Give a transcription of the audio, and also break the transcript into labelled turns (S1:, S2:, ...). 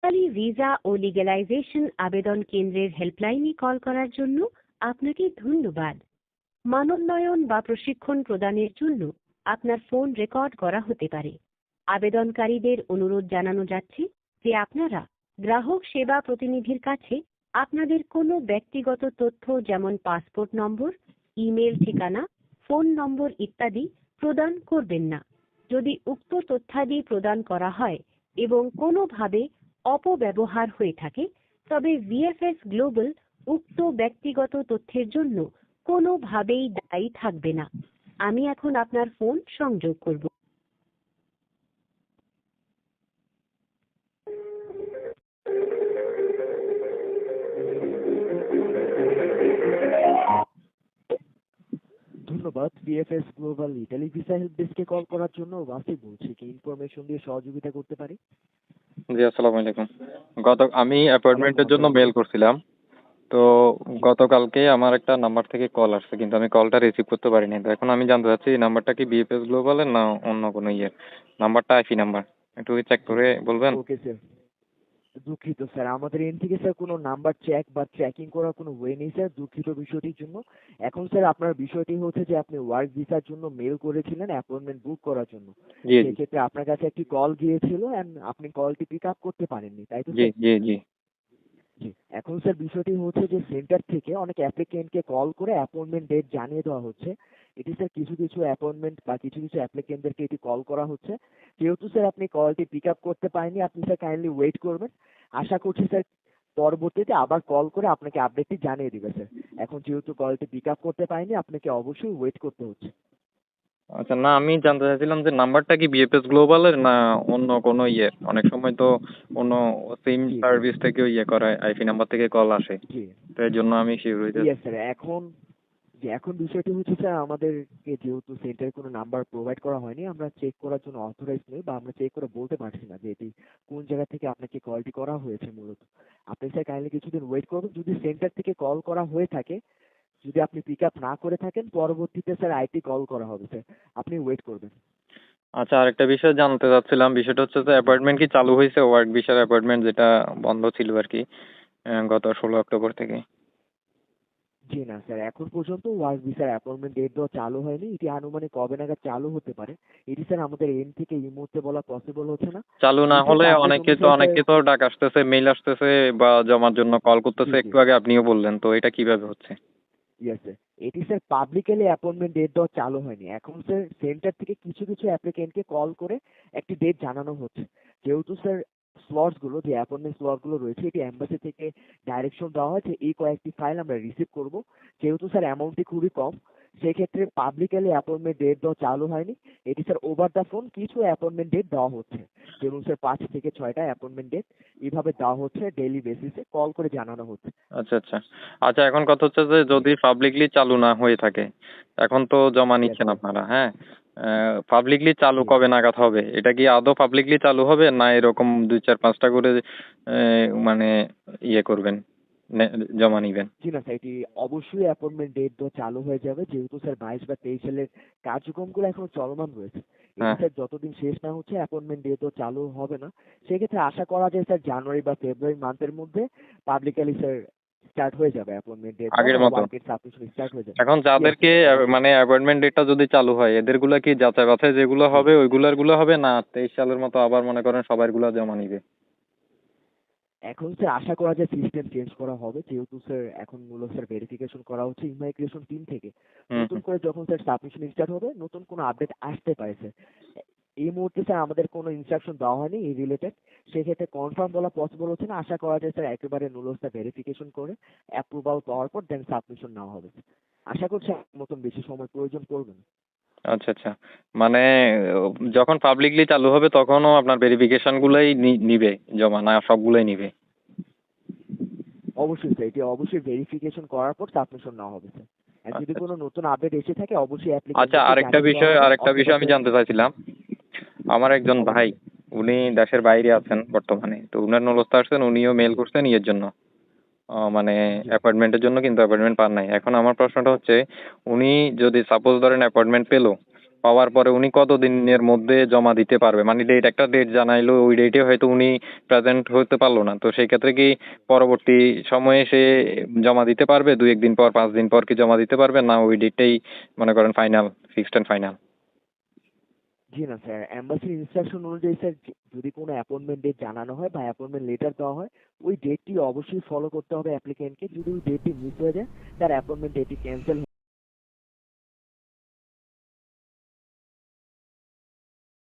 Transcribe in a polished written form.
S1: Italy visa ও legalisation আবেদন কেন্দ্রের হেল্পলাইনে call করার জন্য আপনাকে ধন্যবাদ। মানোন্নয়ন বা প্রশিক্ষণ প্রদানের জন্য আপনার ফোন রেকর্ড করা হতে পারে। আবেদনকারীদের অনুরোধ জানানো যাচ্ছে যে আপনারা গ্রাহক সেবা প্রতিনিধির কাছে আপনাদের কোনো ব্যক্তিগত তথ্য যেমন পাসপোর্ট নম্বর, ইমেল ঠিকানা, ফোন নম্বর ইত্যাদি প্রদান করবেন না। যদি উক্ত তথ্যাদি প্রদান করা হয় এবং কোনোভাবে অপব্যবহার হয়ে থাকে তবে ভিএফএস গ্লোবাল উক্ত ব্যক্তিগত তথ্যের জন্য কোনোভাবেই দায়ী থাকবে না। আমি এখন আপনার ফোন সংযোগ করব।
S2: ধন্যবাদ BFS global Italy visa help ডেস্কে কল করার জন্য। ওয়াসিফ বলছি, কি ইনফরমেশন দিয়ে সহযোগিতা করতে পারি?
S3: জি, আসসালামু আলাইকুম। আমি অ্যাপয়েন্টমেন্টের জন্য মেল করছিলাম। তো গতকালকে আমার একটা নাম্বার থেকে কল আসছে, কিন্তু আমি কলটা রিসিভ করতে পারিনি। তো এখন আমি জানতে চাচ্ছি এই নাম্বারটা কি বিএফএস গ্লোবালের না অন্য কোনো ইয়ের নাম্বারটা, আইপি নাম্বার একটু চেক করে বলবেন?
S2: ওকে স্যার, দুঃখিত স্যার, আমাদের এন্ড থেকে স্যার কোনো নাম্বার চেক বা ট্র্যাকিং করার কোনো ওয়ে নেই স্যার, দুঃখিত বিষয়টির জন্য। এখন স্যার আপনার বিষয়টি হচ্ছে যে আপনি ওয়ার্ক ভিসার জন্য মেল করেছিলেন অ্যাপয়েন্টমেন্ট বুক করার জন্য।
S3: জি জি
S2: সেক্ষেত্রে আপনার কাছে একটি কল গিয়েছিল অ্যান্ড আপনি কলটি পিক আপ করতে পারেননি, তাই তো
S3: জি
S2: স্যার?
S3: জি জি
S2: জি। এখন স্যার বিষয়টি হচ্ছে যে সেন্টার থেকে অনেক অ্যাপ্লিকেন্টকে কল করে অ্যাপয়েন্টমেন্ট ডেট জানিয়ে দেওয়া হচ্ছে। এটি স্যার কিছু কিছু অ্যাপয়েন্টমেন্ট বা কিছু কিছু অ্যাপ্লিকেন্টদেরকে এটি কল করা হচ্ছে। যেহেতু স্যার আপনি কলটি পিক আপ করতে পারেননি, আপনি স্যার কাইন্ডলি ওয়েট করবেন। আশা করছি স্যার পরবর্তীতে আবার কল করে আপনাকে আপডেটটি জানিয়ে দিবে স্যার। এখন যেহেতু কলটি পিক আপ করতে পারেনি, আপনাকে অবশ্যই ওয়েট করতে হচ্ছে।
S3: আচ্ছা, না আমি জানতে চাইছিলাম যে নাম্বারটা কি বিএফএস গ্লোবালের না অন্য কোনো ইয়ে। অনেক সময় তো অন্য সিম
S2: জি জি
S3: সার্ভিস থেকেও ইয়ে করে, আইপি নাম্বার থেকে কল আসে।
S2: জি।
S3: তো এর জন্য আমি শিওর হইতে।
S2: Yes sir. এখন এখন বিষয়টি হচ্ছে স্যার, আমাদেরকে যেহেতু সেন্টারে কোনো নাম্বার প্রোভাইড করা হয়নি, আমরা চেক করার জন্য অথরাইজ নই বা আমরা চেক করে বলতে পারছি না যে এটি কোন জায়গা থেকে আপনাকে কলটি করা হয়েছে মূলত। আপনি স্যার কাইন্ডলি কিছুদিন ওয়েট করবেন। যদি সেন্টার থেকে কল করা হয়ে থাকে, যদি আপনি পিক আপ না করে থাকেন, পরবর্তীতে স্যার আইটি কল করা হবে স্যার, আপনি ওয়েট করবেন।
S3: আচ্ছা, আরেকটা বিষয় জানতে চাচ্ছিলাম। বিষয়টা হচ্ছে যে অ্যাপয়েন্টমেন্ট কি চালু হয়েছে, ওয়ার্ক ভিসার অ্যাপয়েন্টমেন্ট যেটা বন্ধ ছিল আর কি, গত 16 অক্টোবর থেকে?
S2: জি না স্যার, এখন পর্যন্ত ওয়ার্ক ভিসার অ্যাপয়েন্টমেন্ট ডেট দেওয়া চালু হয়নি। এটি আনুমানিক কবে নাগাদ চালু হতে পারে, এটি স্যার আমাদের এন্ড থেকে এই মুহূর্তে বলা পসিবল হচ্ছে না।
S3: চালু না
S2: রিসেন্ট
S3: হলে
S2: আপডেট অনুসারে স্যার,
S3: অনেকে তো ডাক আসতেছে, মেইল আসতেছে বা জমার জন্য কল
S2: জি
S3: করতেছে,
S2: জি,
S3: একটু আগে আপনিও বললেন। তো এটা কিভাবে হচ্ছে?
S2: ইয়েস স্যার, এটি স্যার পাবলিকালি অ্যাপয়েন্টমেন্ট ডেট দেওয়া চালু হয়নি। এখন স্যার সেন্টার থেকে কিছু কিছু অ্যাপ্লিকেন্টকে কল করে একটি ডেট জানানো হচ্ছে। যেহেতু স্যার স্লটস গুলো, যে অ্যাপয়েন্টমেন্ট স্লট গুলো রয়েছে, এটি এম্বাসি থেকে ডাইরেকশন দেওয়া হয়েছে এই কয়েকটি ফাইল আমরা রিসিভ করব। যেহেতু স্যার অ্যামাউন্টটি খুবই কম, সেক্ষেত্রে পাবলিকালি অ্যাপয়েন্টমেন্ট ডেট দেওয়া চালু হয়নি। এটি স্যার ওভার দ্য ফোন কিছু অ্যাপয়েন্টমেন্ট ডেট দেওয়া হচ্ছে, যেমন স্যার 5 থেকে 6টা অ্যাপয়েন্টমেন্ট ডেট এইভাবে দেওয়া হচ্ছে, ডেইলি বেসিসে কল করে জানানো হচ্ছে।
S3: আচ্ছা আচ্ছা আচ্ছা, এখন কথা হচ্ছে যে যদি পাবলিকলি চালু না হয়ে থাকে, এখন তো জমা
S2: ইয়েস
S3: নিচ্ছেন
S2: স্যার।
S3: আপনারা, হ্যাঁ, পাবলিকলি চালু
S2: জি।
S3: কবে নাগাদ হবে? এটা কি আদৌ পাবলিকলি চালু হবে না এরকম 2 4 5টা করে মানে ইয়ে করবেন, জমা নিবেন?
S2: জি না স্যার, এটি অবশ্যই অ্যাপয়েন্টমেন্ট ডেট দেওয়া চালু হয়ে যাবে, যেহেতু স্যার 22 বা 23 সালের কার্যক্রমগুলো এখনো চলমান রয়েছে। এটি
S3: হ্যাঁ,
S2: স্যার যতদিন শেষ না হচ্ছে অ্যাপয়েন্টমেন্ট ডেট দেওয়া চালু হবে না। সেক্ষেত্রে আশা করা যায় স্যার জানুয়ারি বা ফেব্রুয়ারি মান্থের মধ্যে পাবলিকালি স্যার স্টার্ট হয়ে যাবে অ্যাপয়েন্টমেন্ট ডেট দেওয়া
S3: আগের
S2: বা
S3: মতো।
S2: ওয়ার্কের সাবমিশন স্টার্ট হয়ে যাবে।
S3: এখন
S2: ইয়েস
S3: যাদেরকে
S2: স্যার, অবশ্যই।
S3: মানে অ্যাপয়েন্টমেন্ট ডেটটা যদি চালু হয়, এদেরগুলা কি যাচাই বাছাই যেগুলো
S2: জি।
S3: হবে ওইগুলো হবে, না 23 সালের মতো আবার মনে করেন সবাইগুলা জমা নিবে?
S2: এখন স্যার আশা করা যায় সিস্টেম চেঞ্জ করা হবে, যেহেতু স্যার এখন মূলত স্যার ভেরিফিকেশন করা হচ্ছে ইমিগ্রেশন টিম থেকে।
S3: হুম
S2: নতুন
S3: হুম।
S2: করে যখন স্যার সাবমিশন স্টার্ট হবে, নতুন কোনো আপডেট আসতে পারে স্যার। এই মুহূর্তে স্যার আমাদের কোনো ইনস্ট্রাকশন দেওয়া হয়নি এই রিলেটেড। সেক্ষেত্রে কনফার্ম বলা পসিবল হচ্ছে না। আশা করা যায় স্যার একেবারে নুলসটা ভেরিফিকেশন করে অ্যাপ্রুভাল পাওয়ার পর দেন সাবমিশন নেওয়া হবে। আশা করছি আপনার মতন বেশি সময় প্রয়োজন পড়বে না।
S3: আচ্ছা আচ্ছা, মানে যখন পাবলিকলি চালু হবে তখনও আপনার ভেরিফিকেশন গুলাই নিবে জমা, না সবগুলাই নিবে?
S2: অবশ্যই স্যার, এটি অবশ্যই ভেরিফিকেশন করার পর সাবমিশন নেওয়া হবে স্যার। আর যদি
S3: আচ্ছা
S2: কোনো নতুন আপডেট এসে থাকে অবশ্যই
S3: আচ্ছা,
S2: অ্যাপ্লিকেন্টদেরকে জানিয়ে দেওয়া হবে,
S3: আরেকটা
S2: অথবা
S3: বিষয় আমি
S2: স্যার।
S3: জানতে চাইছিলাম। আমার একজন ভাই,
S2: অবশ্যই।
S3: উনি দেশের বাইরে আছেন বর্তমানে। তো উনার নলস্তা আসছেন, উনিও মেল
S2: জি
S3: করছেন ইয়ের জন্য, মানে
S2: জি
S3: অ্যাপয়েন্টমেন্টের জন্য, কিন্তু অ্যাপয়েন্টমেন্ট পান নাই। এখন আমার প্রশ্নটা হচ্ছে, উনি যদি সাপোজ ধরেন অ্যাপয়েন্টমেন্ট পেলো, পাওয়ার পরে উনি কতদিনের মধ্যে জমা দিতে পারবে, মানে একটা ডেট জানাইলো, ওই ডেটে হয়তো উনি প্রেজেন্ট হতে পারলো না, তো সেই ক্ষেত্রে কি পরবর্তী সময়ে সে জমা দিতে পারবে, 2-1 দিন পর 5 দিন পর কি জমা দিতে পারবে, না ওই ডেটটাই মনে করেন ফাইনাল, ফিক্সড অ্যান্ড ফাইনাল?
S2: জি না স্যার, এম্বাসির ইনস্ট্রাকশন অনুযায়ী স্যার যদি কোনো অ্যাপয়েন্টমেন্ট ডেট জানানো হয় বা অ্যাপয়েন্টমেন্ট লেটার দেওয়া হয়, ওই ডেটটি অবশ্যই ফলো করতে হবে অ্যাপ্লিকেন্টকে। যদি ওই ডেটটি মিস হয়ে যায়, তার অ্যাপয়েন্টমেন্ট ডেটটি ক্যান্সেল